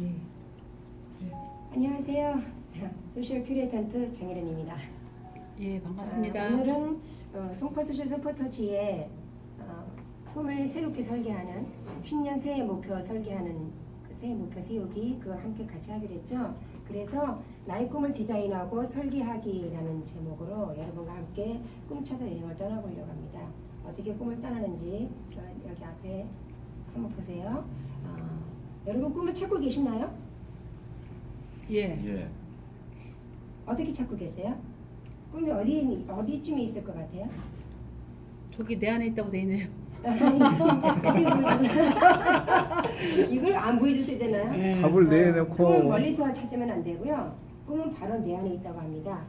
예. 안녕하세요. 소셜 큐레이턴트 정혜련입니다. 예, 반갑습니다. 오늘은 송파 소셜 서포터즈의 꿈을 새롭게 설계하는 신년 새해 목표 설계하는 그 새해 목표 세우기 그거 함께 같이 하기로 했죠. 그래서 나의 꿈을 디자인하고 설계하기라는 제목으로 여러분과 함께 꿈찾아 여행을 떠나보려고 합니다. 어떻게 꿈을 떠나는지 여기 앞에 한번 보세요. 여러분 꿈을 찾고 계시나요? 예. 어떻게 찾고 계세요? 꿈이 어디쯤에 있을 것 같아요? 저기 내 안에 있다고 돼 있네요. 이걸 안 보여주셔야 되나요? 예. 답을 내놓고 꿈을 멀리서 찾으면 안 되고요. 꿈은 바로 내 안에 있다고 합니다.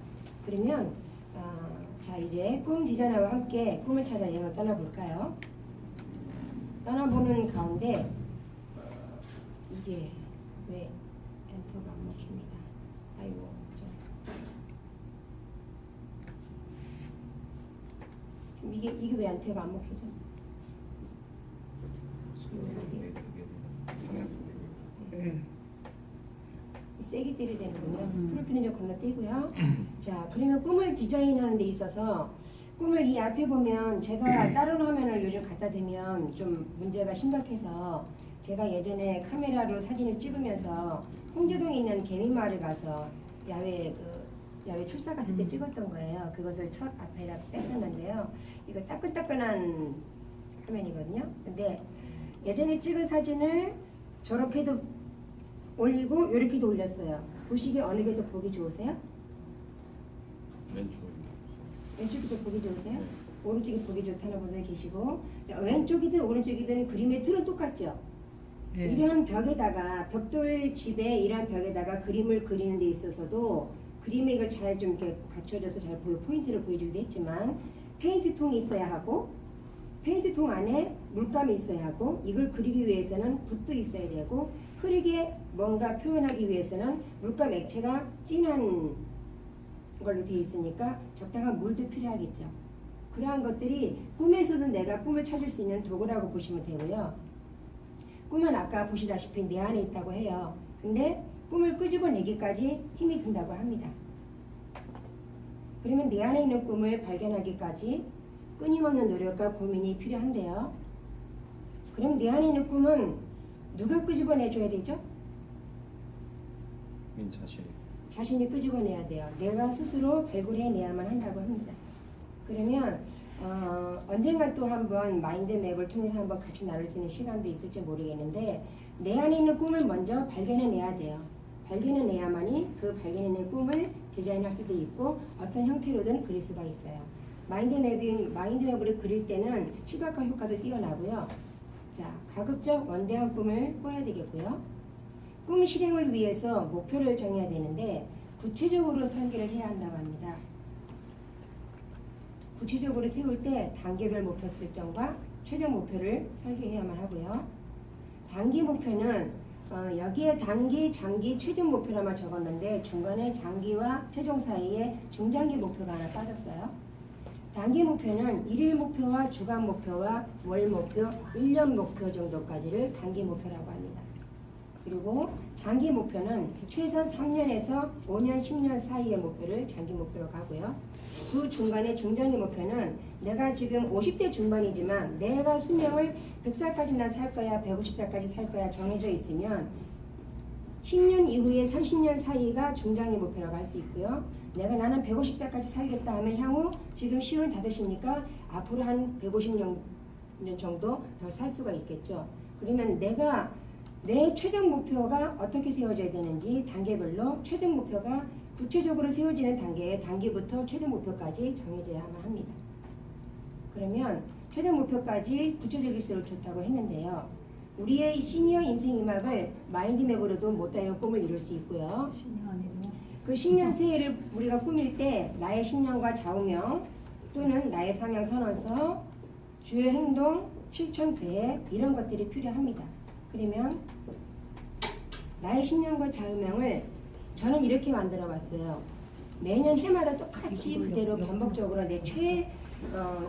그러면 자 이제 꿈 디자이너와 함께 꿈을 찾아 여행을 떠나볼까요? 떠나보는 가운데 이게 왜 엔터가 안 먹힙니다. 아이고 지금 이게 왜 엔터가 안 먹히죠? 예. 세게 때려야 되는군요. 프로필은 좀 건너뛰고요. 자, 그러면 꿈을 디자인하는 데 있어서 꿈을 이 앞에 보면 제가 다른 화면을 요즘 갖다 대면 좀 문제가 심각해서 제가 예전에 카메라로 사진을 찍으면서 홍제동에 있는 개미마을에 가서 야외 출사 갔을 때 찍었던 거예요. 그것을 첫 앞에다 뺐었는데요. 이거 따끈따끈한 화면이거든요. 근데 예전에 찍은 사진을 저렇게도 올리고 이렇게도 올렸어요. 보시기에 어느 게 더 보기 좋으세요? 왼쪽이 더 보기 좋으세요? 네. 오른쪽이 보기 좋다는 분들 계시고 왼쪽이든 오른쪽이든 그림의 틀은 똑같죠? 예. 이런 벽에다가 벽돌 집에 이런 벽에다가 그림을 그리는 데 있어서도 그림에 이걸 잘 좀 이렇게 갖춰져서 잘 포인트를 보여주기도 했지만 페인트통이 있어야 하고 페인트통 안에 물감이 있어야 하고 이걸 그리기 위해서는 붓도 있어야 되고 흐리게 뭔가 표현하기 위해서는 물감 액체가 진한 걸로 되어 있으니까 적당한 물도 필요하겠죠. 그러한 것들이 꿈에서도 내가 꿈을 찾을 수 있는 도구라고 보시면 되고요. 꿈은 아까 보시다시피 내 안에 있다고 해요. 근데 꿈을 끄집어내기까지 힘이 든다고 합니다. 그러면 내 안에 있는 꿈을 발견하기까지 끊임없는 노력과 고민이 필요한데요. 그럼 내 안에 있는 꿈은 누가 끄집어내줘야 되죠? 자신이 끄집어내야 돼요. 내가 스스로 발굴해내야만 한다고 합니다. 그러면 언젠가 또 한번 마인드맵을 통해서 한번 같이 나눌 수 있는 시간도 있을지 모르겠는데 내 안에 있는 꿈을 먼저 발견해내야 돼요. 발견해내야만이 그 발견해낸 꿈을 디자인할 수도 있고 어떤 형태로든 그릴 수가 있어요. 마인드맵을 그릴 때는 시각화 효과도 뛰어나고요. 자, 가급적 원대한 꿈을 꿔야 되겠고요. 꿈 실행을 위해서 목표를 정해야 되는데 구체적으로 설계를 해야 한다고 합니다. 구체적으로 세울 때 단계별 목표 설정과 최종 목표를 설계해야만 하고요. 단기 목표는 여기에 단기, 장기, 최종 목표라만 적었는데 중간에 장기와 최종 사이에 중장기 목표가 하나 빠졌어요. 단기 목표는 일일 목표와 주간 목표와 월 목표, 1년 목표 정도까지를 단기 목표라고 합니다. 그리고 장기 목표는 최소 3년에서 5년, 10년 사이의 목표를 장기 목표로 가고요. 그 중간에 중장기 목표는 내가 지금 50대 중반이지만 내가 수명을 100살까지 난 살 거야, 150살까지 살 거야 정해져 있으면 10년 이후에 30년 사이가 중장기 목표라고 할 수 있고요. 나는 150살까지 살겠다 하면 향후 지금 55이니까 앞으로 한 150년 정도 더 살 수가 있겠죠. 그러면 내 최종 목표가 어떻게 세워져야 되는지 단계별로 최종 목표가 구체적으로 세워지는 단계부터 최종 목표까지 정해져야만 합니다. 그러면 최종 목표까지 구체적일수록 좋다고 했는데요. 우리의 시니어 인생 이막을 마인드맵으로도 못다한 꿈을 이룰 수 있고요. 그 신년 새해를 우리가 꾸밀 때 나의 신년과 좌우명 또는 나의 사명 선언서, 주요 행동, 실천 계획 이런 것들이 필요합니다. 그러면 나의 신년과 좌우명을 저는 이렇게 만들어 봤어요. 매년 해마다 똑같이 그대로 반복적으로 내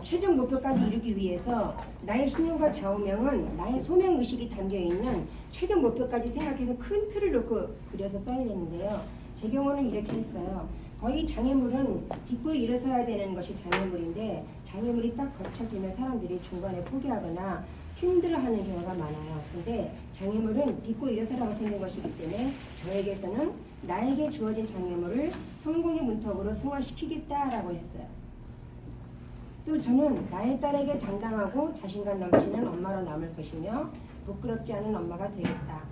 최종 목표까지 이루기 위해서 나의 신념과 좌우명은 나의 소명 의식이 담겨 있는 최종 목표까지 생각해서 큰 틀을 놓고 그려서 써야 되는데요. 제 경우는 이렇게 했어요. 거의 장애물은 딛고 일어서야 되는 것이 장애물인데 장애물이 딱 거쳐지면 사람들이 중간에 포기하거나 힘들어하는 경우가 많아요. 근데 장애물은 딛고 일어서라고 생긴 것이기 때문에 저에게서는 나에게 주어진 장애물을 성공의 문턱으로 승화시키겠다라고 했어요. 또 저는 나의 딸에게 당당하고 자신감 넘치는 엄마로 남을 것이며 부끄럽지 않은 엄마가 되겠다.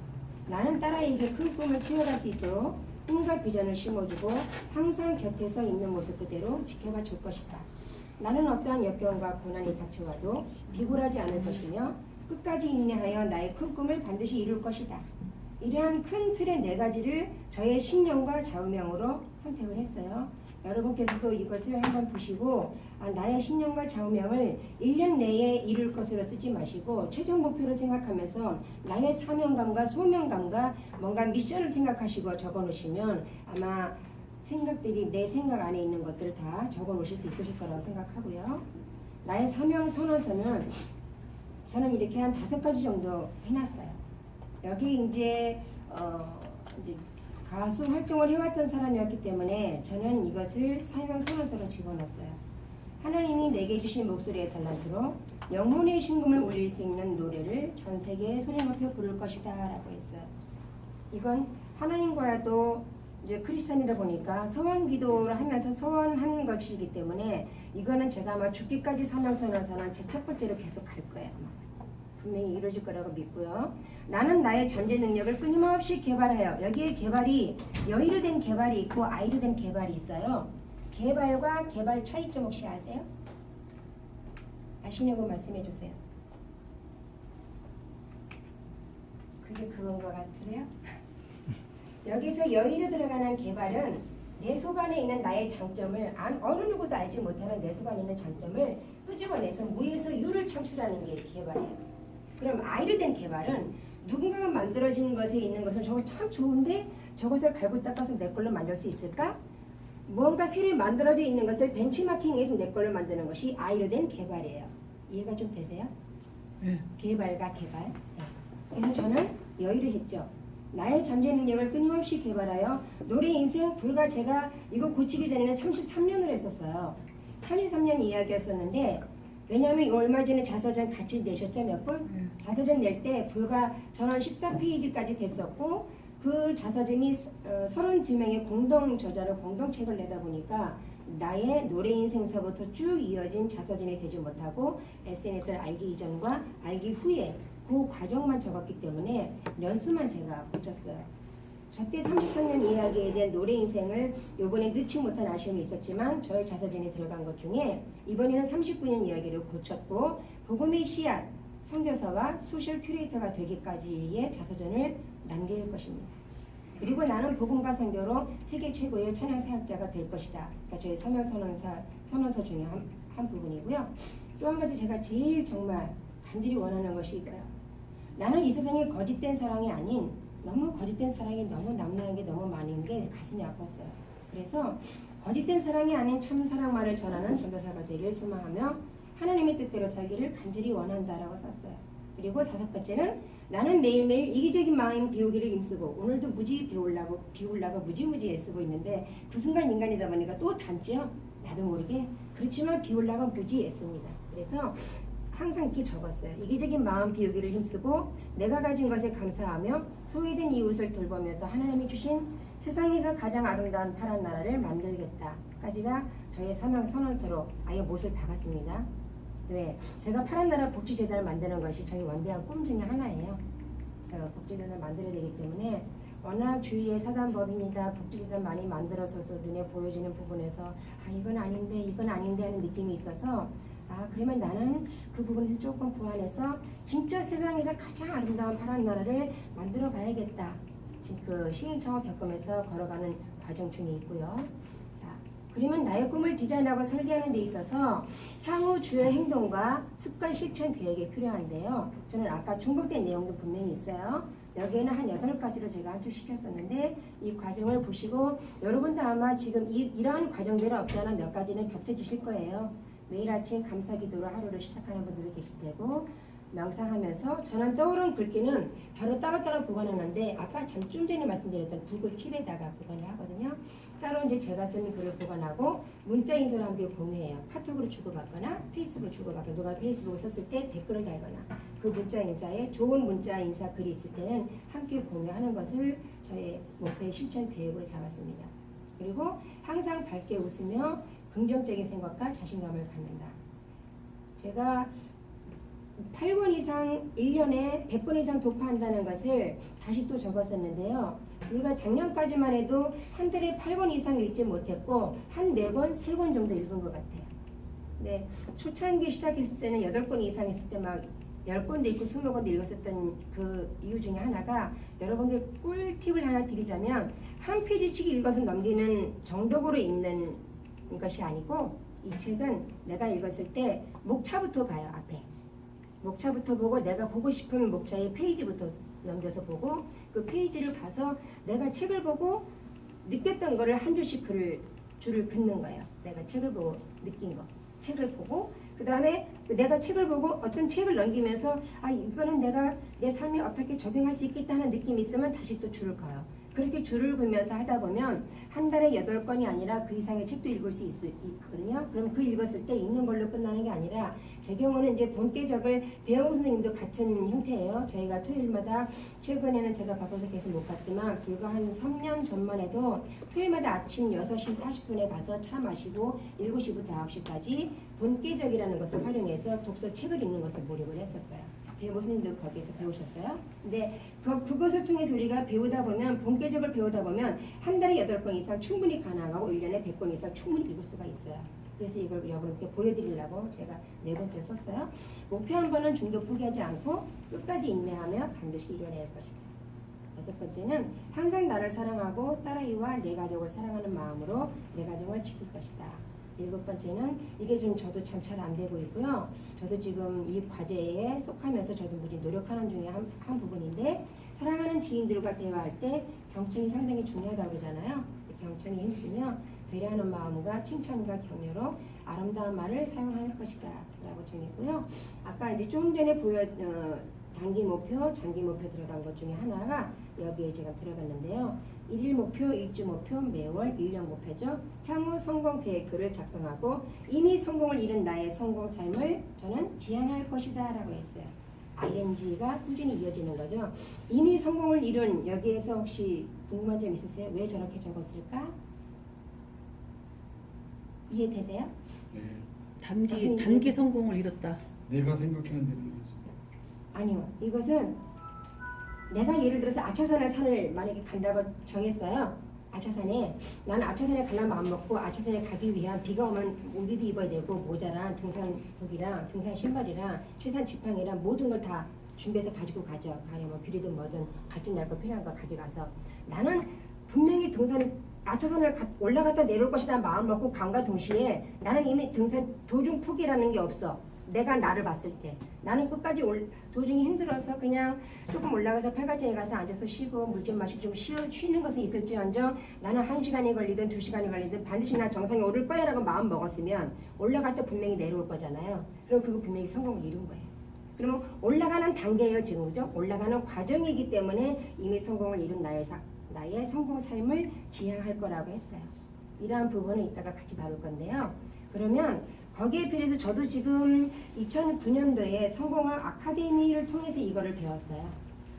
나는 딸아이에게 큰 꿈을 키워갈 수 있도록 꿈과 비전을 심어주고 항상 곁에서 있는 모습 그대로 지켜봐 줄 것이다. 나는 어떠한 역경과 고난이 닥쳐와도 비굴하지 않을 것이며 끝까지 인내하여 나의 큰 꿈을 반드시 이룰 것이다. 이러한 큰 틀의 4가지를 저의 신념과 좌우명으로 선택을 했어요. 여러분께서도 이것을 한번 보시고 나의 신념과 좌우명을 1년 내에 이룰 것으로 쓰지 마시고 최종 목표를 생각하면서 나의 사명감과 소명감과 뭔가 미션을 생각하시고 적어 놓으시면 아마 생각들이 내 생각 안에 있는 것들을 다 적어 놓으실 수 있으실 거라고 생각하고요. 나의 사명 선언서는 저는 이렇게 한 5가지 정도 해놨어요. 여기 이제 가수 활동을 해왔던 사람이었기 때문에 저는 이것을 사명 선언서로 집어넣었어요. 하나님이 내게 주신 목소리의 달란트로 영혼의 신금을 울릴 수 있는 노래를 전 세계에 소리 높여 부를 것이다 라고 했어요. 이건 하나님과도 이제 크리스천이다 보니까 서원 기도를 하면서 서원하는 것이기 때문에 이거는 제가 아마 죽기까지 사명 선언서는 제 첫 번째로 계속 갈 거예요. 분명히 이루어질 거라고 믿고요. 나는 나의 잠재 능력을 끊임없이 개발하여 여기에 개발이 여의로 된 개발이 있고 아이로 된 개발이 있어요. 개발과 개발 차이점 혹시 아세요? 아시냐고 말씀해 주세요. 그게 그건 것 같으세요? 여기서 여의로 들어가는 개발은 내 속 안에 있는 나의 장점을 어느 누구도 알지 못하는 내 속 안에 있는 장점을 끄집어내서 무에서 유를 창출하는 게 개발이에요. 그럼 아이로 된 개발은 누군가가 만들어진 것에 있는 것은 저거 참 좋은데 저것을 갈고 닦아서 내 걸로 만들 수 있을까? 뭔가 새로 만들어져 있는 것을 벤치마킹해서 내 걸로 만드는 것이 아이로 된 개발이에요. 이해가 좀 되세요? 네. 개발과 개발. 네. 그래서 저는 여의를 했죠. 나의 잠재 능력을 끊임없이 개발하여 노래 인생 불과 제가 이거 고치기 전에는 33년을 했었어요. 33년 이야기였었는데 왜냐하면 얼마 전에 자서전 같이 내셨죠? 몇 분? 자서전 낼 때 불과 전원 14페이지까지 됐었고 그 자서전이 32명의 공동 저자로 공동책을 내다 보니까 나의 노래 인생서부터 쭉 이어진 자서전이 되지 못하고 SNS를 알기 이전과 알기 후에 그 과정만 적었기 때문에 연수만 제가 고쳤어요. 저때 33년 이야기에 대한 노래 인생을 요번에 넣지 못한 아쉬움이 있었지만 저의 자서전에 들어간 것 중에 이번에는 39년 이야기를 고쳤고 복음의 씨앗, 선교사와 소셜 큐레이터가 되기까지의 자서전을 남길 것입니다. 그리고 나는 복음과 선교로 세계 최고의 찬양 사역자가 될 것이다. 그러니까 저희 서명 선언서 중에 한 부분이고요. 또 한 가지 제가 제일 정말 간절히 원하는 것이 이거예요. 나는 이 세상에 거짓된 사랑이 아닌 너무 거짓된 사랑이 너무 남나는 게 너무 많은 게 가슴이 아팠어요. 그래서 거짓된 사랑이 아닌 참 사랑만을 전하는 전도사가 되길 소망하며 하나님의 뜻대로 살기를 간절히 원한다라고 썼어요. 그리고 5번째는 나는 매일매일 이기적인 마음 비우기를 힘쓰고 오늘도 무지 비우려고 무지무지 애쓰고 있는데 그 순간 인간이다 보니까 또 닮죠? 나도 모르게. 그렇지만 비우려고 무지 애씁니다. 그래서 항상 이렇게 적었어요. 이기적인 마음 비우기를 힘쓰고 내가 가진 것에 감사하며 소외된 이웃을 돌보면서 하나님이 주신 세상에서 가장 아름다운 파란 나라를 만들겠다까지가 저의 사명 선언서로 아예 못을 박았습니다. 네, 제가 파란 나라 복지재단을 만드는 것이 저희 원대한 꿈 중에 하나예요. 복지재단을 만들어야 되기 때문에 워낙 주위에 사단법인이다 복지재단 많이 만들어서도 눈에 보여지는 부분에서 이건 아닌데 하는 느낌이 있어서 그러면 나는 그 부분에서 조금 보완해서 진짜 세상에서 가장 아름다운 파란 나라를 만들어 봐야겠다. 지금 그 시민창업 겪으면서 걸어가는 과정 중에 있고요. 그러면 나의 꿈을 디자인하고 설계하는 데 있어서 향후 주요 행동과 습관 실천 계획이 필요한데요. 저는 아까 중복된 내용도 분명히 있어요. 여기에는 한 8가지로 제가 함축시켰었는데 이 과정을 보시고 여러분도 아마 지금 이러한 과정들은 없지 않아 몇 가지는 겹쳐지실 거예요. 매일 아침 감사기도로 하루를 시작하는 분들도 계실 테고 명상하면서 저는 떠오른 글귀는 바로 따로따로 보관하는데 아까 좀 전에 말씀드렸던 구글 킵에다가 보관을 하거든요. 따로 이제 제가 쓰는 글을 보관하고 문자 인쇄를 함께 공유해요. 카톡으로 주고받거나 페이스북으로 주고받거나 누가 페이스북을 썼을 때 댓글을 달거나 그 문자 인사에 좋은 문자 인사 글이 있을 때는 함께 공유하는 것을 저의 목표의 실천 계획으로 잡았습니다. 그리고 항상 밝게 웃으며 긍정적인 생각과 자신감을 갖는다. 제가 8번 이상 1년에 100번 이상 독파한다는 것을 다시 또 적었었는데요. 우리가 작년까지만 해도 한 달에 8권 이상 읽지 못했고 한 4권, 3권 정도 읽은 것 같아요. 근데 초창기 시작했을 때는 8권 이상 했을 때 막 10권도 읽고 20권도 읽었었던 그 이유 중에 하나가 여러분께 꿀팁을 하나 드리자면 한 페이지씩 읽어서 넘기는 정독으로 읽는 것이 아니고 이 책은 내가 읽었을 때 목차부터 봐요. 앞에 목차부터 보고 내가 보고 싶은 목차의 페이지부터 넘겨서 보고 그 페이지를 봐서 내가 책을 보고 느꼈던 거를 한 줄씩 줄을 긋는 거예요. 내가 책을 보고 느낀 거. 책을 보고 그 다음에 내가 책을 보고 어떤 책을 넘기면서 아 이거는 내가 내 삶에 어떻게 적용할 수 있겠다는 느낌이 있으면 다시 또 줄을 그어요. 그렇게 줄을 그으면서 하다 보면 한 달에 8권이 아니라 그 이상의 책도 읽을 수 있거든요. 그럼 그 읽었을 때 읽는 걸로 끝나는 게 아니라 제 경우는 이제 본계적을 배영 선생님도 같은 형태예요. 저희가 토요일마다 최근에는 제가 바빠서 계속 못 갔지만 불과 한 3년 전만 해도 토요일마다 아침 6시 40분에 가서 차 마시고 7시부터 9시까지 본계적이라는 것을 활용해서 독서 책을 읽는 것을 몰입을 했었어요. 배우님도 거기에서 배우셨어요. 근데 그것을 통해서 우리가 배우다 보면 본계적을 배우다 보면 한 달에 8권 이상 충분히 가능하고 1년에 100권 이상 충분히 읽을 수가 있어요. 그래서 이걸 여러분께 보여드리려고 제가 4번째 썼어요. 목표 한 번은 중도 포기하지 않고 끝까지 인내하며 반드시 이뤄낼 것이다. 6번째는 항상 나를 사랑하고 딸아이와 내 가족을 사랑하는 마음으로 내 가정을 지킬 것이다. 7번째는 이게 좀 저도 참 잘 안 되고 있고요. 저도 지금 이 과제에 속하면서 저도 무지 노력하는 중에 한 부분인데 사랑하는 지인들과 대화할 때 경청이 상당히 중요하다고 그러잖아요. 경청이 힘쓰며 배려하는 마음과 칭찬과 격려로 아름다운 말을 사용할 것이다 라고 정했고요. 아까 이제 조금 전에 단기 목표, 장기 목표 들어간 것 중에 하나가 여기에 제가 들어갔는데요. 1일 목표, 일주 목표, 매월 1년 목표죠. 향후 성공 계획표를 작성하고 이미 성공을 이룬 나의 성공 삶을 저는 지향할 것이다 라고 했어요. ing가 꾸준히 이어지는 거죠. 이미 성공을 이룬 여기에서 혹시 궁금한 점 있으세요? 왜 저렇게 적었을까? 이해되세요? 네. 단기 성공을 이뤘다. 내가 생각하는 대로 이루어져. 아니요. 이것은 내가 예를 들어서 아차산에 산을 만약에 간다고 정했어요. 아차산에 나는 아차산에 가려면 마음 먹고 아차산에 가기 위한 비가 오면 우비도 입어야 되고 모자랑 등산복이랑 등산 신발이랑 최산 지팡이랑 모든 걸 다 준비해서 가지고 가죠. 가려면 귤이든 뭐든 갈증 날 거 필요한 거 가져가서 나는 분명히 아차산을 올라갔다 내려올 것이다 마음 먹고 간과 동시에 나는 이미 등산 도중 포기라는 게 없어. 내가 나를 봤을 때 나는 끝까지 도중이 힘들어서 그냥 조금 올라가서 팔각정에 가서 앉아서 쉬고 물 좀 마시고 좀 쉬는 것은 있을지언정 나는 1시간이 걸리든 2시간이 걸리든 반드시 나 정상에 오를 거야 라고 마음 먹었으면 올라갈 때 분명히 내려올 거잖아요. 그럼 그거 분명히 성공을 이룬 거예요. 그러면 올라가는 단계예요 지금 그죠? 올라가는 과정이기 때문에 이미 성공을 이룬 나의 성공 삶을 지향할 거라고 했어요. 이러한 부분은 이따가 같이 다룰 건데요. 그러면 거기에 비해서 저도 지금 2009년도에 성공학 아카데미를 통해서 이거를 배웠어요.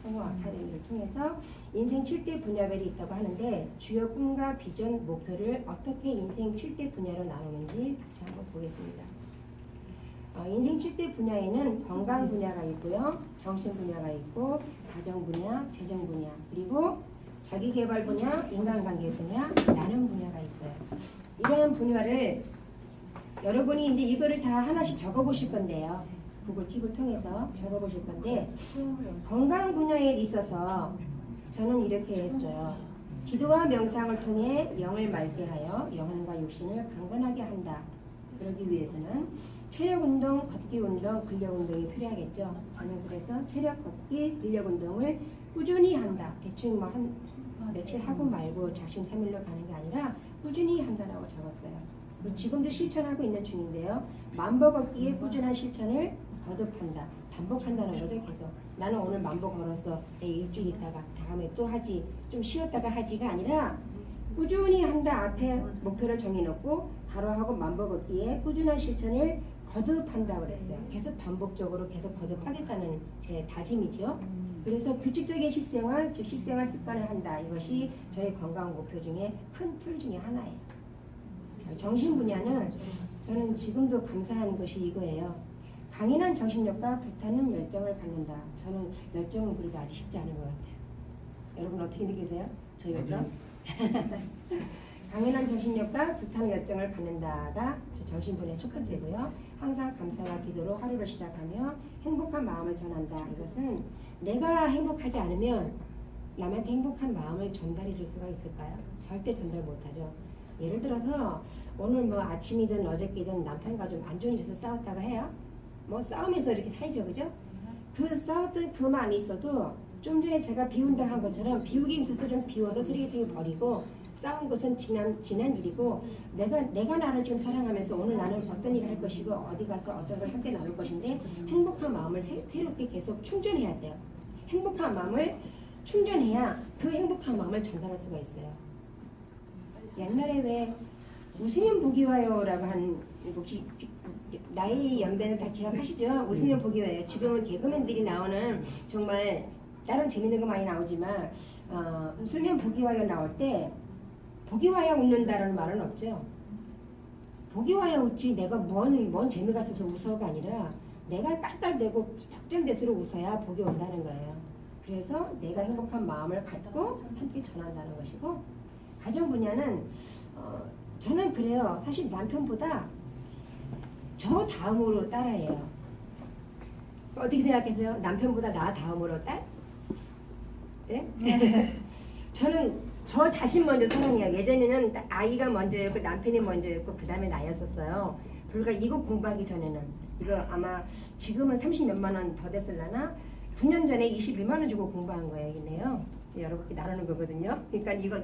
성공학 아카데미를 통해서 인생 7대 분야별이 있다고 하는데 주요 꿈과 비전, 목표를 어떻게 인생 7대 분야로 나누는지 같이 한번 보겠습니다. 인생 7대 분야에는 건강 분야가 있고요. 정신 분야가 있고 가정 분야, 재정 분야, 그리고 자기개발 분야, 인간관계 분야, 나눔 분야가 있어요. 이러한 분야를 여러분이 이제 이거를 다 하나씩 적어보실 건데요. 구글 팁을 통해서 적어보실 건데 건강 분야에 있어서 저는 이렇게 했어요. 기도와 명상을 통해 영을 맑게 하여 영혼과 육신을 강건하게 한다. 그러기 위해서는 체력 운동, 걷기 운동, 근력 운동이 필요하겠죠. 저는 그래서 체력, 걷기, 근력 운동을 꾸준히 한다. 대충 뭐 한 며칠 하고 말고 작심삼일로 가는 게 아니라 꾸준히 한다라고 적었어요. 그리고 지금도 실천하고 있는 중인데요. 만보 걷기의 꾸준한 실천을 거듭한다. 반복한다는 거죠. 계속. 나는 오늘 만보 걸었어. 일주일 있다가 다음에 또 하지. 좀 쉬었다가 하지가 아니라 꾸준히 한다. 앞에 목표를 정해놓고 하루하고 만보 걷기에 꾸준한 실천을 거듭한다고 그랬어요. 계속 반복적으로 계속 거듭하겠다는 제 다짐이죠. 그래서 규칙적인 식생활, 즉 식생활 습관을 한다. 이것이 저희 건강 목표 중에 큰 틀 중에 하나예요. 자, 정신 분야는 저는 지금도 감사한 것이 이거예요. 강인한 정신력과 불타는 열정을 갖는다. 저는 열정은 그래도 아직 쉽지 않은 것 같아요. 여러분 어떻게 느끼세요? 저 열정? 강인한 정신력과 불타는 열정을 갖는다가 정신분야의 첫 번째고요. 항상 감사와 기도로 하루를 시작하며 행복한 마음을 전한다. 이것은 내가 행복하지 않으면 남한테 행복한 마음을 전달해 줄 수가 있을까요? 절대 전달 못하죠. 예를 들어서 오늘 뭐 아침이든 어저께든 남편과 좀 안 좋은 일에서 싸웠다가 해요. 뭐 싸우면서 이렇게 살죠, 그죠? 그 싸웠던 그 마음이 있어도 좀 전에 제가 비운다 한 것처럼 비우기 있어서 좀 비워서 쓰레기통에 버리고 싸운 것은 지난 일이고 내가 나를 지금 사랑하면서 오늘 나는 어떤 일을 할 것이고 어디 가서 어떤 걸 함께 나눌 것인데 행복한 마음을 새롭게 계속 충전해야 돼요. 행복한 마음을 충전해야 그 행복한 마음을 전달할 수가 있어요. 옛날에 왜 웃으면 복이 와요라고 한 혹시 나이 연배는 다 기억하시죠? 웃으면 복이 와요. 지금은 개그맨들이 나오는 정말 다른 재밌는 거 많이 나오지만 웃으면 복이 와요 나올 때 복이 와야 웃는다라는 말은 없죠. 복이 와야 웃지 내가 뭔 재미가 있어서 웃어가 아니라 내가 깔깔대고 박장대수로 웃어야 복이 온다는 거예요. 그래서 내가 행복한 마음을 갖고 함께 전한다는 것이고 가정 분야는 저는 그래요. 사실 남편보다 저 다음으로 딸이에요. 어떻게 생각하세요? 남편보다 나 다음으로 딸? 네? 저는 저 자신 먼저 사랑해요. 예전에는 아이가 먼저였고 남편이 먼저였고 그 다음에 나였었어요. 불과 이거 공부하기 전에는 이거 아마 지금은 30몇만 원 더 됐을라나 9년 전에 21만 원 주고 공부한 거예요. 여러분께 나누는 거거든요. 그러니까 이거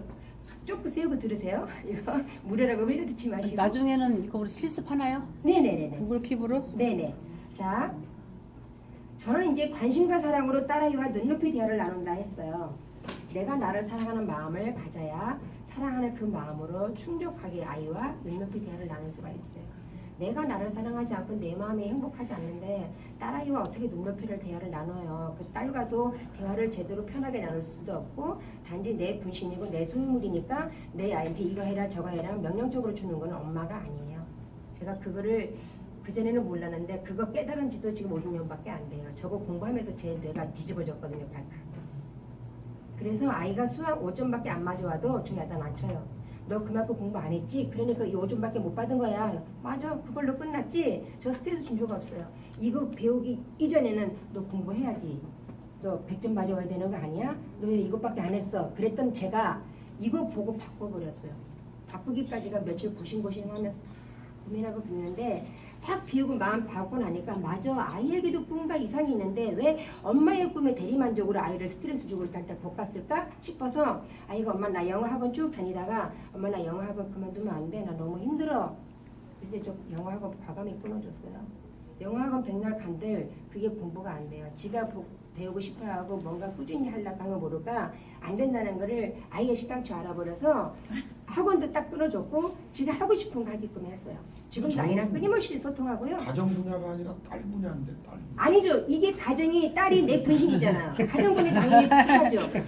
쭉 세우고 들으세요. 이거 무료라고 흘려 듣지 마시고. 나중에는 이거 우리 실습하나요? 네네네네. 구글 킵으로? 네네. 자, 저는 이제 관심과 사랑으로 딸아이와 눈높이 대화를 나눈다 했어요. 내가 나를 사랑하는 마음을 가져야 사랑하는 그 마음으로 충족하게 아이와 눈높이 대화를 나눌 수가 있어요. 내가 나를 사랑하지 않고 내 마음이 행복하지 않는데 딸아이와 어떻게 눈높이를 대화를 나눠요. 그 딸과도 대화를 제대로 편하게 나눌 수도 없고 단지 내 분신이고 내 소유물이니까 내 아이한테 이거 해라 저거 해라 명령적으로 주는 건 엄마가 아니에요. 제가 그거를 그전에는 몰랐는데 그거 깨달은 지도 지금 5~6년밖에 안 돼요. 저거 공부하면서 제 뇌가 뒤집어졌거든요. 발칵. 그래서 아이가 수학 5점밖에 안 맞아와도 저 야단 안 쳐요. 너 그만큼 공부 안 했지? 그러니까 이 5점밖에 못 받은 거야. 맞아. 그걸로 끝났지? 저 스트레스 준 적 없어요. 이거 배우기 이전에는 너 공부해야지. 너 100점 맞아와야 되는 거 아니야? 너 왜 이것밖에 안 했어? 그랬던 제가 이거 보고 바꿔버렸어요. 바꾸기까지가 며칠 고심하면서 고민하고 그랬는데 탁 비우고 마음 바꾸고 나니까 맞아. 아이에게도 꿈과 이상이 있는데 왜 엄마의 꿈에 대리만족으로 아이를 스트레스 주고 딸딸 볶았을까 싶어서 아이가 엄마 나 영어 학원 쭉 다니다가 엄마 나 영어 학원 그만두면 안 돼. 나 너무 힘들어. 그래서 저 영어 학원 과감히 끊어줬어요. 영어 학원 백날 간들 그게 공부가 안 돼요. 지가 배우고 싶어하고 뭔가 꾸준히 하려고 하면 모를까 안 된다는 거를 아이가 시당초 알아버려서 학원도 딱 끊어줬고 지가 하고 싶은 거 하게끔 했어요. 지금 나이랑 끊임없이 소통하고요. 가정 분야가 아니라 딸 분야인데 딸. 아니죠. 이게 가정이 딸이 내 분신이잖아. 가정 분야 당연히 필요하죠.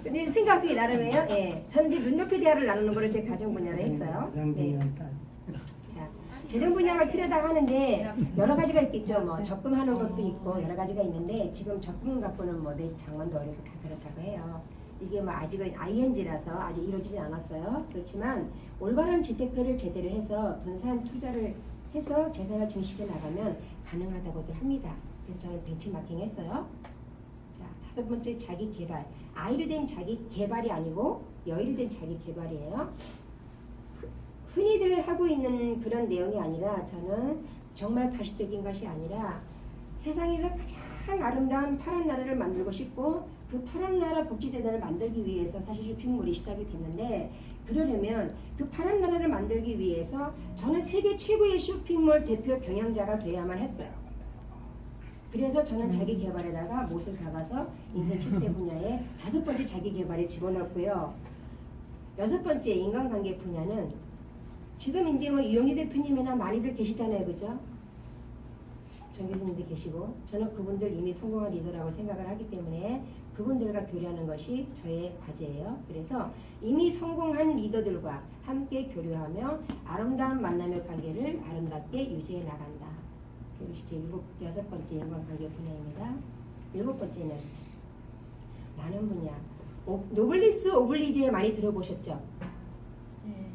근데 생각이 나름이에요. 예. 저는 이제 눈높이 대화를 나누는 거를 제 가정 분야로 했어요. 예. 자, 재정 분야가 필요하다 하는데 여러 가지가 있겠죠. 뭐 적금하는 것도 있고 여러 가지가 있는데 지금 적금 갖고는 뭐 내 장만도 어렵고 다 그렇다고 해요. 이게 뭐 아직은 ING라서 아직 이루어지지 않았어요. 그렇지만 올바른 재테크를 제대로 해서 분산 투자를 해서 재산을 증식해 나가면 가능하다고들 합니다. 그래서 저는 벤치마킹 했어요. 자, 5번째 자기 개발. 아이로 된 자기 개발이 아니고 여의로 된 자기 개발이에요. 흔히들 하고 있는 그런 내용이 아니라 저는 정말 가시적인 것이 아니라 세상에서 가장 참 아름다운 파란 나라를 만들고 싶고 그 파란 나라 복지재단을 만들기 위해서 사실 쇼핑몰이 시작이 됐는데 그러려면 그 파란 나라를 만들기 위해서 저는 세계 최고의 쇼핑몰 대표 경영자가 돼야만 했어요. 그래서 저는 자기 개발에다가 못을 박아서 인생 10대 분야에 5번째 자기 개발에 집어넣었고요. 6번째 인간관계 분야는 지금 이제 뭐 이용희 대표님이나 많이들 계시잖아요, 그죠? 정 교수님도 계시고 저는 그분들 이미 성공한 리더라고 생각을 하기 때문에 그분들과 교류하는 것이 저의 과제예요. 그래서 이미 성공한 리더들과 함께 교류하며 아름다운 만남의 관계를 아름답게 유지해 나간다. 이것이 제 6번째 인간관계 분야입니다. 7번째는 나눔 분야. 노블리스 오블리제 많이 들어보셨죠? 네,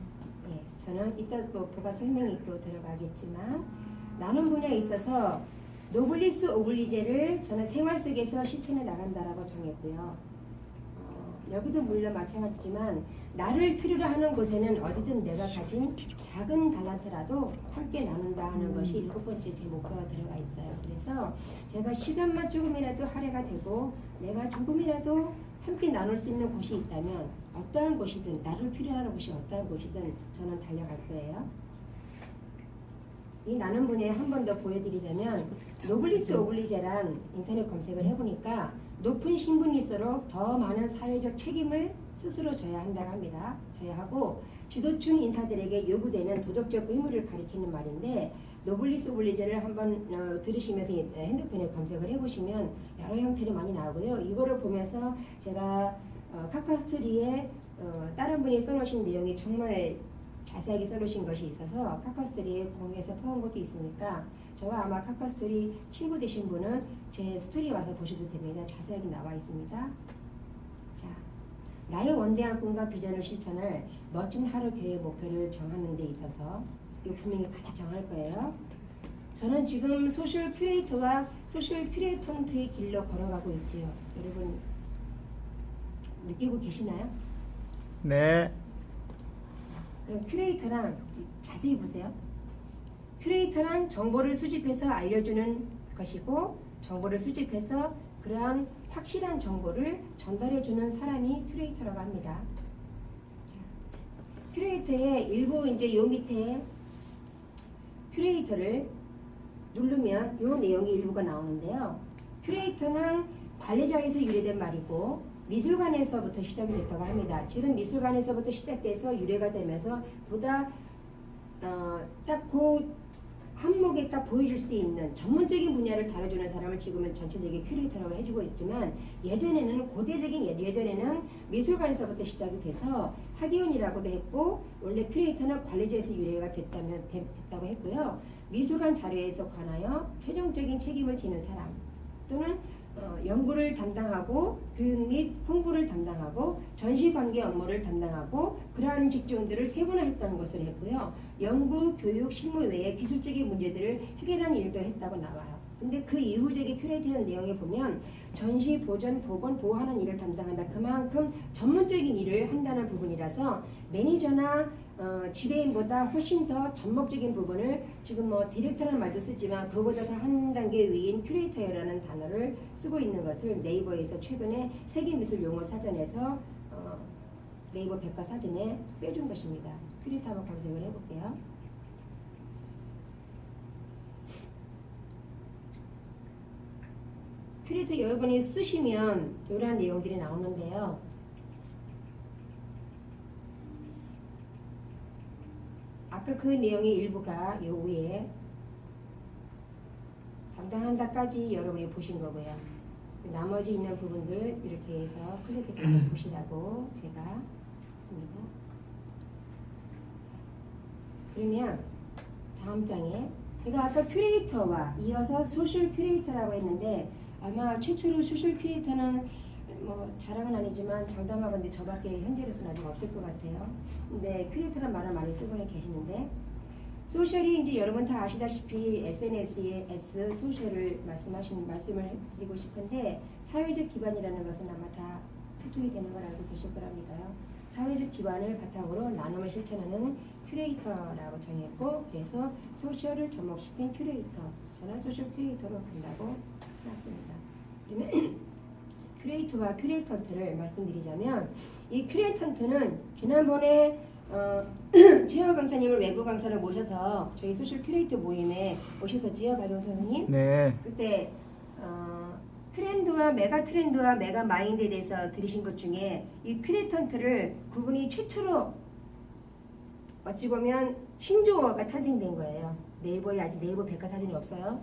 저는 이따 또 부가 설명이 또 들어가겠지만 나눔 분야에 있어서 노블리스 오블리제를 저는 생활 속에서 실천해 나간다라고 정했고요. 여기도 물론 마찬가지지만 나를 필요로 하는 곳에는 어디든 내가 가진 작은 달란트라도 함께 나눈다 하는 것이 7번째 제 목표가 들어가 있어요. 그래서 제가 시간만 조금이라도 할애가 되고 내가 조금이라도 함께 나눌 수 있는 곳이 있다면 어떠한 곳이든 나를 필요로 곳이 어떠한 곳이든 저는 달려갈 거예요. 이 나눔 분야에 한 번 더 보여드리자면 노블리스 오블리제란 인터넷 검색을 해보니까 높은 신분일수록 더 많은 사회적 책임을 스스로 져야 한다고 합니다. 져야 하고 지도층 인사들에게 요구되는 도덕적 의무를 가리키는 말인데 노블리스 오블리제를 한번 들으시면서 핸드폰에 검색을 해보시면 여러 형태로 많이 나오고요. 이거를 보면서 제가 카카오스토리에 다른 분이 써놓으신 내용이 정말 자세하게 써놓으신 것이 있어서 카카오스토리에 공유해서 퍼온 것도 있으니까 저와 아마 카카오스토리 친구 되신 분은 제 스토리에 와서 보셔도 됩니다. 자세하게 나와 있습니다. 자, 나의 원대한 꿈과 비전을 실천할 멋진 하루 계획 목표를 정하는 데 있어서 이거 분명히 같이 정할 거예요. 저는 지금 소셜 큐레이터와 소셜 큐레이턴트의 길로 걸어가고 있지요. 여러분 느끼고 계시나요? 네. 그럼 큐레이터란 자세히 보세요. 큐레이터란 정보를 수집해서 알려주는 것이고 정보를 수집해서 그러한 확실한 정보를 전달해주는 사람이 큐레이터라고 합니다. 자, 큐레이터의 일부 이제 요 밑에 큐레이터를 누르면 요 내용이 일부가 나오는데요. 큐레이터는 관리자에서 유래된 말이고 미술관에서부터 시작이 됐다고 합니다. 지금 미술관에서부터 시작돼서 유래가 되면서 보다 딱 그 한목에 딱 보여줄 수 있는 전문적인 분야를 다뤄주는 사람을 지금은 전체적인 큐레이터라고 해주고 있지만 예전에는 고대적인 예전에는 미술관에서부터 시작이 돼서 학예원이라고도 했고 원래 큐레이터는 관리자에서 유래가 됐다고 했고요. 미술관 자료에서 관하여 최종적인 책임을 지는 사람 또는 연구를 담당하고 교육 및 홍보를 담당하고 전시관계 업무를 담당하고 그러한 직종들을 세분화했던 것을 했고요. 연구, 교육, 실무 외에 기술적인 문제들을 해결하는 일도 했다고 나와요. 근데 그 이후적인 큐레이터의 내용에 보면 전시, 보존, 복원, 보호하는 일을 담당한다. 그만큼 전문적인 일을 한다는 부분이라서 매니저나 지배인보다 훨씬 더 전목적인 부분을 지금 뭐 디렉터라는 말도 쓰지만 그보다 더 한 단계 위인 큐레이터라는 단어를 쓰고 있는 것을 네이버에서 최근에 세계미술용어 사전에서 네이버 백과사전에 빼준 것입니다. 큐레이터 한번 검색을 해볼게요. 큐레이터 여러분이 쓰시면 이러한 내용들이 나오는데요. 아까 그 내용의 일부가 요 위에 담당한다까지 여러분이 보신 거고요. 나머지 있는 부분들 이렇게 해서 클릭해서 보시라고 제가 했습니다. 그러면 다음 장에 제가 아까 큐레이터와 이어서 소셜 큐레이터라고 했는데 아마 최초로 소셜 큐레이터는 뭐 자랑은 아니지만 장담하건대 저밖에 현재로서는 아직 없을 것 같아요. 근데 큐레이터란 말을 많이 쓰고 계시는데 소셜이 이제 여러분 다 아시다시피 SNS의 S 소셜을 말씀을 드리고 싶은데 사회적 기반이라는 것은 아마 다 소통이 되는 걸 알고 계실 거랍니다요. 사회적 기반을 바탕으로 나눔을 실천하는 큐레이터라고 정했고 그래서 소셜을 접목시킨 큐레이터 저는 소셜 큐레이터로 간다고 해놨습니다. 그러면 큐레이터와 큐레이턴트를 말씀드리자면 이 큐레이턴트는 지난번에 최영호 강사님을 외부 강사를 모셔서 저희 소셜 큐레이터 모임에 오셨었지요, 박영 선생님? 네. 그때 트렌드와 메가 트렌드와 메가 마인드에 대해서 들으신 것 중에 이 큐레이턴트를 그분이 최초로 어찌 보면 신조어가 탄생된 거예요. 네이버에 아직 네이버 백과사전이 없어요.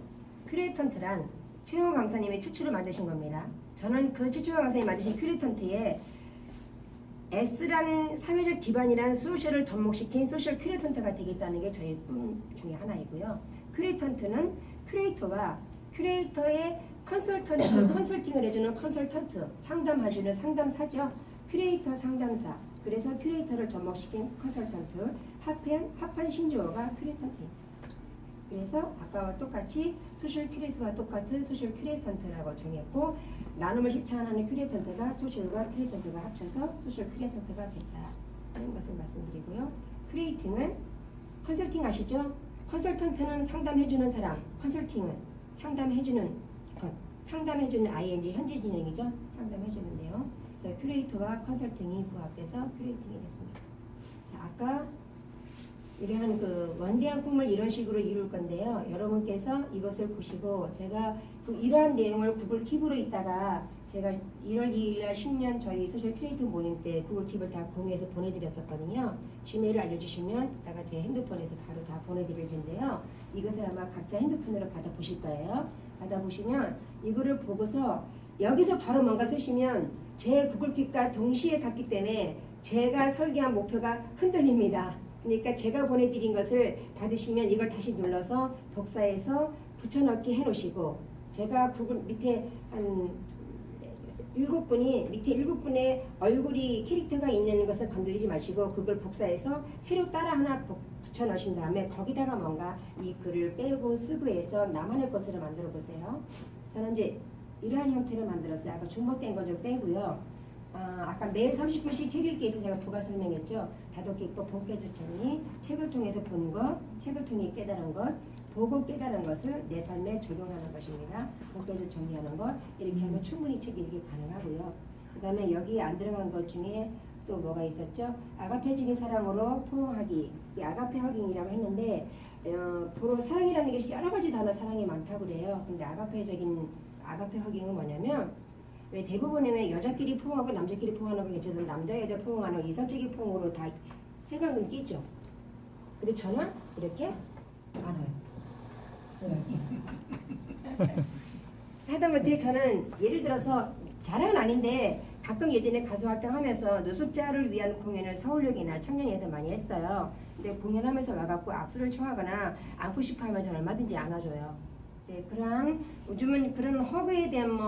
큐레이턴트란 최영호 강사님이 최초로 만드신 겁니다. 저는 그 최초로 강사님이 만드신 큐레이턴트에 S라는 사회적 기반이라는 소셜을 접목시킨 소셜 큐레이턴트가 되겠다는 게 저희 꿈 중에 하나이고요. 큐레이턴트는 큐레이터와 큐레이터의 컨설팅을 해주는 컨설턴트, 상담해주는 상담사죠. 큐레이터 상담사. 그래서 큐레이터를 접목시킨 컨설턴트, 합한 신조어가 큐레이턴트입니다. 그래서 아까와 똑같이 소셜 큐레이터와 똑같은 소셜 큐레이턴트라고 정했고, 나눔을 실천하는 큐레이턴트가 소셜과 큐레이턴트가 합쳐서 소셜 큐레이턴트가 됐다 하는 것을 말씀드리고요. 큐레이팅은 컨설팅 아시죠? 컨설턴트는 상담해주는 사람, 컨설팅은 상담해주는 것, 상담해주는 ing 현재 진행이죠. 상담해주는데요. 큐레이터와 컨설팅이 부합돼서 큐레이팅이 됐습니다. 자, 아까 이러한 그 원대한 꿈을 이런 식으로 이룰 건데요. 여러분께서 이것을 보시고 제가 이러한 내용을 구글 킵으로 있다가 제가 1월 2일날 10년 저희 소셜 큐레이터 모임 때 구글 킵을 다 공유해서 보내드렸었거든요. 지메일을 알려주시면 이따가 제 핸드폰에서 바로 다 보내드릴 텐데요. 이것을 아마 각자 핸드폰으로 받아보실 거예요. 받아보시면 이거를 보고서 여기서 바로 뭔가 쓰시면 제 구글 킵과 동시에 갔기 때문에 제가 설계한 목표가 흔들립니다. 그러니까 제가 보내드린 것을 받으시면 이걸 다시 눌러서 복사해서 붙여넣기 해놓으시고, 제가 구글 밑에 한 7분이 밑에 7분의 얼굴이 캐릭터가 있는 것을 건드리지 마시고 그걸 복사해서 새로 따라 하나 붙여 넣으신 다음에 거기다가 뭔가 이 글을 빼고 쓰고 해서 나만의 것으로 만들어 보세요. 저는 이제 이러한 형태로 만들었어요. 아까 중복된 건 좀 빼고요. 아까 매일 30분씩 책 읽기에서 제가 부가 설명했죠. 다독기법 본깨조청이 책을 통해서 본 것, 책을 통해 깨달은 것, 보고 깨달은 것을 내 삶에 적용하는 것입니다. 본깨조 정리하는 것, 이렇게 하면 충분히 책 읽기 가능하고요. 그 다음에 여기에 안 들어간 것 중에 또 뭐가 있었죠? 아가페적인 사랑으로 포옹하기. 이 아가페 허깅이라고 했는데 보로 사랑이라는 것이 여러 가지 단어 사랑이 많다고 그래요. 근데 아가페 허깅은 뭐냐면, 왜 대부분의 왜 여자끼리 포옹하고 남자끼리 포옹하는 거 괜찮아도 남자 여자 포옹하는 이성적인 포옹으로 다 생각은 끼죠. 근데 저는 이렇게 안 해요. 하다못해 저는 예를 들어서 자랑은 아닌데 가끔 예전에 가수 활동하면서 노숙자를 위한 공연을 서울역이나 청량리에서 많이 했어요. 근데 공연하면서 와갖고 악수를 청하거나 안고 싶어 하면 저는 얼마든지 안아줘요. 네, 요즘은 그런 허그에 대한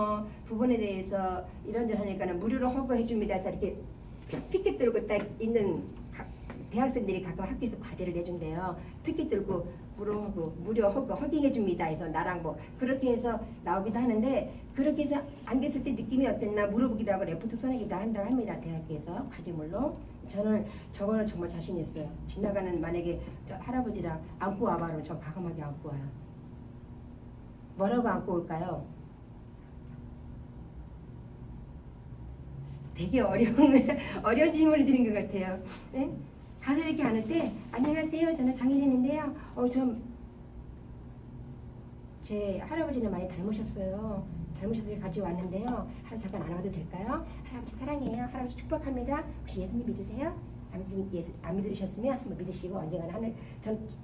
부분에 대해서 이런저런 하니까는 무료로 허그 해줍니다. 해서 이렇게 피켓 들고 딱 있는 대학생들이 가끔 학교에서 과제를 내준대요. 피켓 들고 무료 허그 허깅 해줍니다. 해서 나랑 그렇게 해서 나오기도 하는데, 그렇게 해서 안 됐을 때 느낌이 어땠나 물어보기도 하고 레포트 써내기도 한다고 합니다. 대학교에서 과제물로. 저는 저거는 정말 자신 있어요. 지나가는 만약에 할아버지랑 안고 와봐 그러면 저 과감하게 안고 와요. 뭐라고 안고 올까요? 되게 어려운 질문을 드린 것 같아요. 네? 가서 이렇게 안을 때, 안녕하세요. 저는 장혜린인데요. 제 할아버지는 많이 닮으셨어요. 닮으셔서 같이 왔는데요. 잠깐 안아봐도 될까요? 할아버지 사랑해요. 할아버지 축복합니다. 혹시 예수님 믿으세요? 안 믿으셨으면 한번 믿으시고 언젠가는 하늘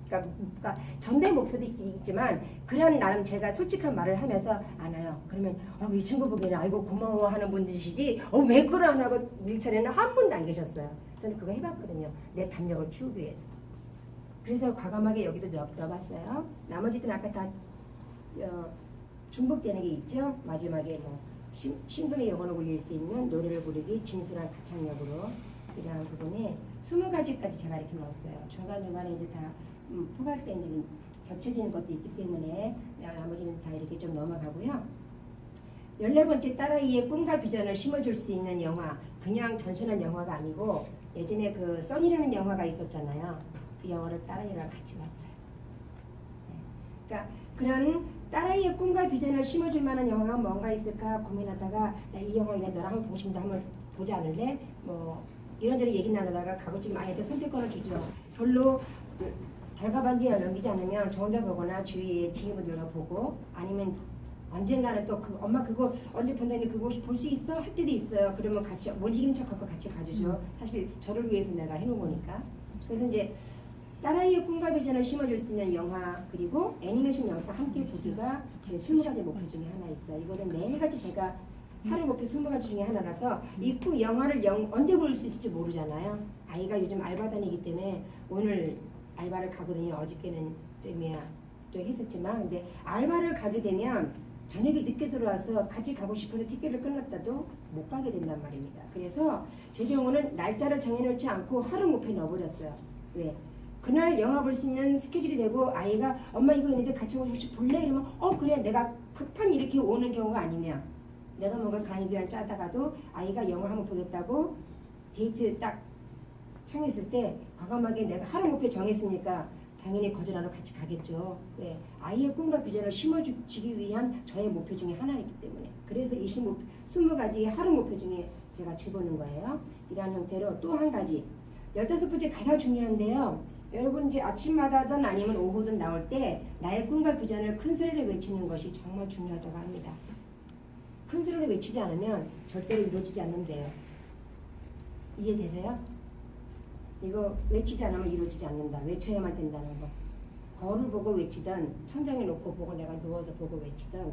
그러니까 전대 목표도 있지만 그런 나름 제가 솔직한 말을 하면서 안아요. 그러면 이 친구 보기에는 아이고 고마워하는 분들이시지 왜 그걸 안 하고 밀천에는 한 분도 안 계셨어요. 저는 그거 해봤거든요. 내 담력을 키우기 위해서. 그래서 과감하게 여기도 넣어봤어요. 나머지들은 아까 다 중복되는 게 있죠. 마지막에 신분의 영혼을 올릴 수 있는 노래를 부르기, 진솔한 가창력으로 이러한 부분에 20가지까지 제가 이렇게 넣었어요. 중간중간에 이제 다 포괄된 겹쳐지는 것도 있기 때문에 나머지는 다 이렇게 좀 넘어가고요. 14번째 딸아이의 꿈과 비전을 심어줄 수 있는 영화. 그냥 단순한 영화가 아니고 예전에 그 써니라는 영화가 있었잖아요. 그 영화를 딸아이랑 같이 봤어요. 네. 그러니까 그런 딸아이의 꿈과 비전을 심어줄 만한 영화가 뭔가 있을까 고민하다가 이 영화이네 너랑 한번 보고 싶은데 한번 보지 않을래? 뭐 이런저런 얘기 나누다가 가급적 아이한테 선택권을 주죠. 별로 달가반디에 넘기지 않으면 저 혼자 보거나 주위에 지인분들과 보고 아니면 언젠가는 또 그 엄마 그거 언제 본다니 그거 볼 수 있어? 할 때도 있어요. 그러면 같이 못 이긴 척하고 같이 가주죠. 사실 저를 위해서 내가 해놓은 거니까. 그래서 이제 딸아이의 꿈과 비전을 심어줄 수 있는 영화 그리고 애니메이션 영상 함께 보기가 제 20가지 목표 중에 하나 있어요. 이거는 매일같이 제가 하루 목표 20가지 중에 하나라서 이 꿈 영화를 언제 볼 수 있을지 모르잖아요. 아이가 요즘 알바 다니기 때문에 오늘 알바를 가거든요. 어저께는 또 했었지만 근데 알바를 가게 되면 저녁에 늦게 들어와서 같이 가고 싶어서 티켓을 끊었다도 못 가게 된단 말입니다. 그래서 제 경우는 날짜를 정해놓지 않고 하루 목표에 넣어버렸어요. 왜? 그날 영화 볼 수 있는 스케줄이 되고 아이가 엄마 이거 있는데 같이 보고 싶어 볼래? 이러면 그래 내가 급한 이렇게 오는 경우가 아니면 내가 뭔가 강의교환 짜다가도 아이가 영화 한번 보겠다고 데이트 딱 청했을 때 과감하게 내가 하루 목표 정했으니까 당연히 거절하러 같이 가겠죠. 왜? 아이의 꿈과 비전을 심어주기 위한 저의 목표 중에 하나이기 때문에. 그래서 이 20가지 하루 목표 중에 제가 집어넣은 거예요. 이러한 형태로 또 한 가지 15번째 가장 중요한데요. 여러분 이제 아침마다든 아니면 오후든 나올 때 나의 꿈과 비전을 큰 소리로 외치는 것이 정말 중요하다고 합니다. 큰 소리로 외치지 않으면 절대로 이루어지지 않는데요. 이해되세요? 이거 외치지 않으면 이루어지지 않는다. 외쳐야만 된다는 거. 거울을 보고 외치든 천장에 놓고 보고 내가 누워서 보고 외치든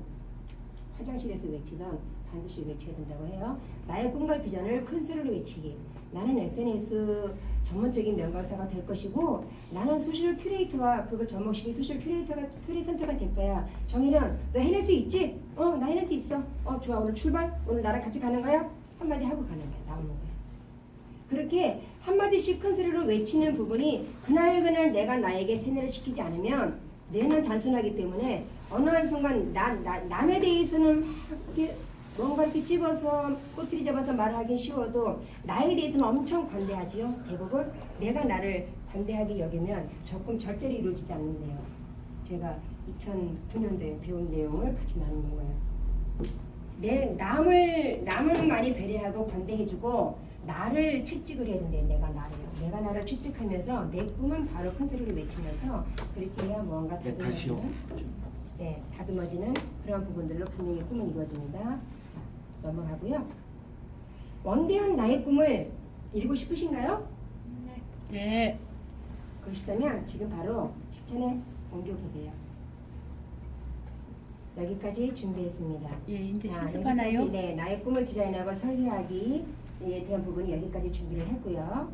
화장실에서 외치든 반드시 외쳐야 된다고 해요. 나의 꿈과 비전을 큰 소리로 외치기. 나는 SNS 전문적인 명강사가 될 것이고 나는 소셜 큐레이터와 그걸 접목시킨 소셜 큐레이터가 될 거야. 정일은 너 해낼 수 있지? 나 해낼 수 있어. 좋아 오늘 출발? 오늘 나랑 같이 가는 거야? 한마디 하고 가는 거야. 나오는 거야. 그렇게 한마디씩 큰 소리로 외치는 부분이 그날 내가 나에게 세뇌를 시키지 않으면 뇌는 단순하기 때문에 어느 한순간 남에 대해서는 막 이렇게 뭔가 이렇게 찝어서 꼬투리 잡아서 말하기 쉬워도 나에 대해서는 엄청 관대하지요. 대부분 내가 나를 관대하게 여기면 적금 절대로 이루어지지 않는데요. 제가 2009년도에 배운 내용을 같이 나누는 거예요. 남을 많이 배려하고 관대해주고 나를 채찍을 해야 된대. 내가 나를 채찍하면서 내 꿈은 바로 큰 소리를 외치면서 그렇게 해야 뭔가 다듬어지는 그런 부분들로 분명히 꿈은 이루어집니다. 자, 넘어가고요. 원대한 나의 꿈을 이루고 싶으신가요? 네. 그러시다면 지금 바로 실천에 옮겨보세요. 여기까지 준비했습니다. 예, 이제 자, 실습하나요? 여기까지, 나의 꿈을 디자인하고 설계하기에 대한 부분이 여기까지 준비를 했고요.